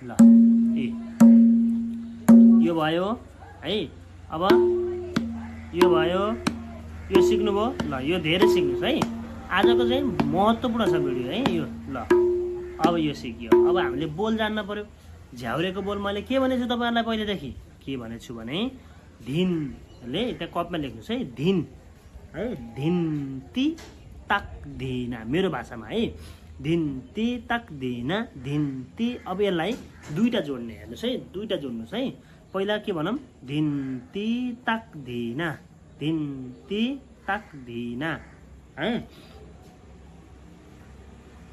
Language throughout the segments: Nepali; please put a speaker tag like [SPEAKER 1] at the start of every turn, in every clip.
[SPEAKER 1] ल ए यो भयो है। अब यो भयो, यो सिक्नुभयो। ल यो धेरै सिक्नुहोस् है, आजको चाहिँ महत्त्वपूर्ण छ भिडियो है यो। ल अब यो सिकियो। अब हामीले बोल जान्न पर्यो। झ्याउरेको बोल मैले के भनेछु तपाईँहरूलाई पहिलेदेखि? के भनेछु भने धिनले त्यहाँ कपमा लेख्नुहोस् है, धिन है, धिन ती ताक धिना मेरो भाषामा है, धिन ती ताक धिना धिन ती। अब यसलाई दुईटा जोड्ने, हेर्नुहोस् है, दुईटा जोड्नुहोस् है। पहिला के भनौँ? धिन ती ताक धिना, धिन ती ताक धिना है,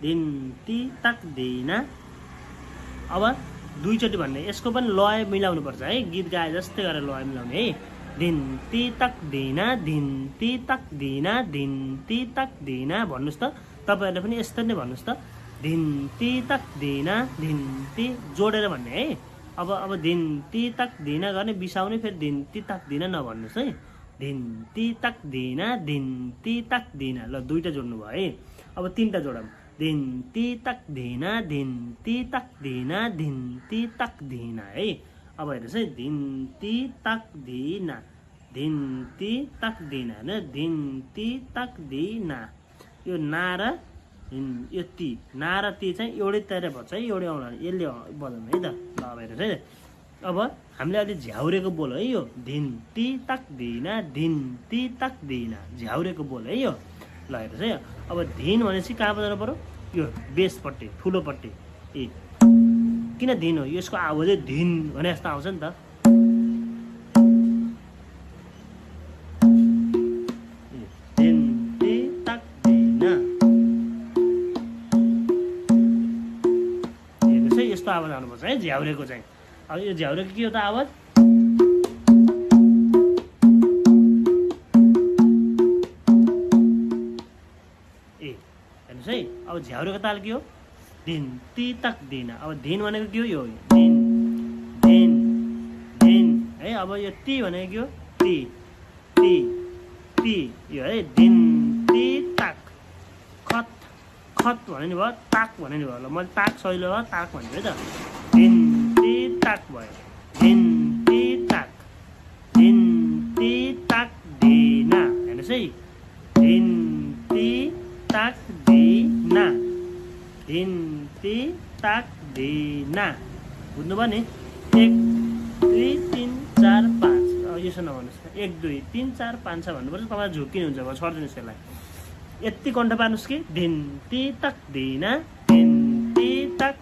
[SPEAKER 1] धिन ती ताक धिना। अब दुईचोटि भन्ने, यसको पनि लय मिलाउनु पर्छ है, गीत गाए जस्तै गरेर लय मिलाउने है। धिन ती ताक धिना, धिन ती ताक धिना, धिन ती ताक धिना भन्नुहोस् त। तपाईँहरूले पनि यस्तो नै भन्नुहोस् त, धिन ती ताक धिना, धिन ती जोडेर भन्ने है। अब धिन ती ताक धिना गर्ने बिसाउने, फेरि धिन ती ताक धिना नभन्नुहोस् है। धिन ती ताक धिना, धिन ती ताक धिना। ल दुईटा जोड्नु भयो है। अब तिनवटा जोडौँ, धिन ती ताक धिना, धिन ती ताक धिना, धिन ती ताक धिना है। अब हेर्नुहोस् है, धिन ती ताक धिना, धिन ती ताक धिना होइन, धिन ती ताक धिना। यो ना र यो ती, ना र ती चाहिँ एउटै तयार भन्छ है, एउटै आउला यसले बजाउनु है त। ल अब हेर्नुहोस् है, अब हामीले अहिले झ्याउरेको बोल है यो, धिन ती ताक धिना, धिन ती ताक धिना, झ्याउरेको बोल है यो। ल हेर्नुहोस् है, अब धिन भनेपछि कहाँ बजाउनु पऱ्यो? यो बेसपट्टि, ठुलोपट्टि। ए किन धिन हो? यसको आवाजै धिन भने जस्तो आउँछ नि त। धिन ती ताक धिना, हेर्नुहोस् है, यस्तो आवाज आउनुपर्छ है झ्याउरेको चाहिँ। अब यो झ्याउरेको के हो त आवाज? हेर्नुहोस् है, अब झ्याउरेको ताल के हो? धिन ती ताक धिना। अब धिन भनेको के हो? यो धिन धिन धिन है। अब यो ती भनेको के हो? ती ती ती यो है, धिन ती ताक। खत खत भन्यो नि भयो, ताक भन्यो नि भयो। ल मैले ताक सहिलो भयो, ताक भन्यो है त। धिन ती ताक भयो, धिन ती ताक, धिन ती ताक धिना। हेर्नुहोस् है, धिन ती ताक धिना, धिन ती ताक धिना। बुझ्नुभयो नि? 1 2 3 4 5। यसो नभन्नुहोस्, 1 2 3 4 5 छ भन्नुपर्छ। तपाईँ झुक्किनुहुन्छ भयो, छोडिदिनुहोस् यसलाई। यति कण्ठ पार्नुहोस् कि धिन ती ताक धिना, धिन ती ताक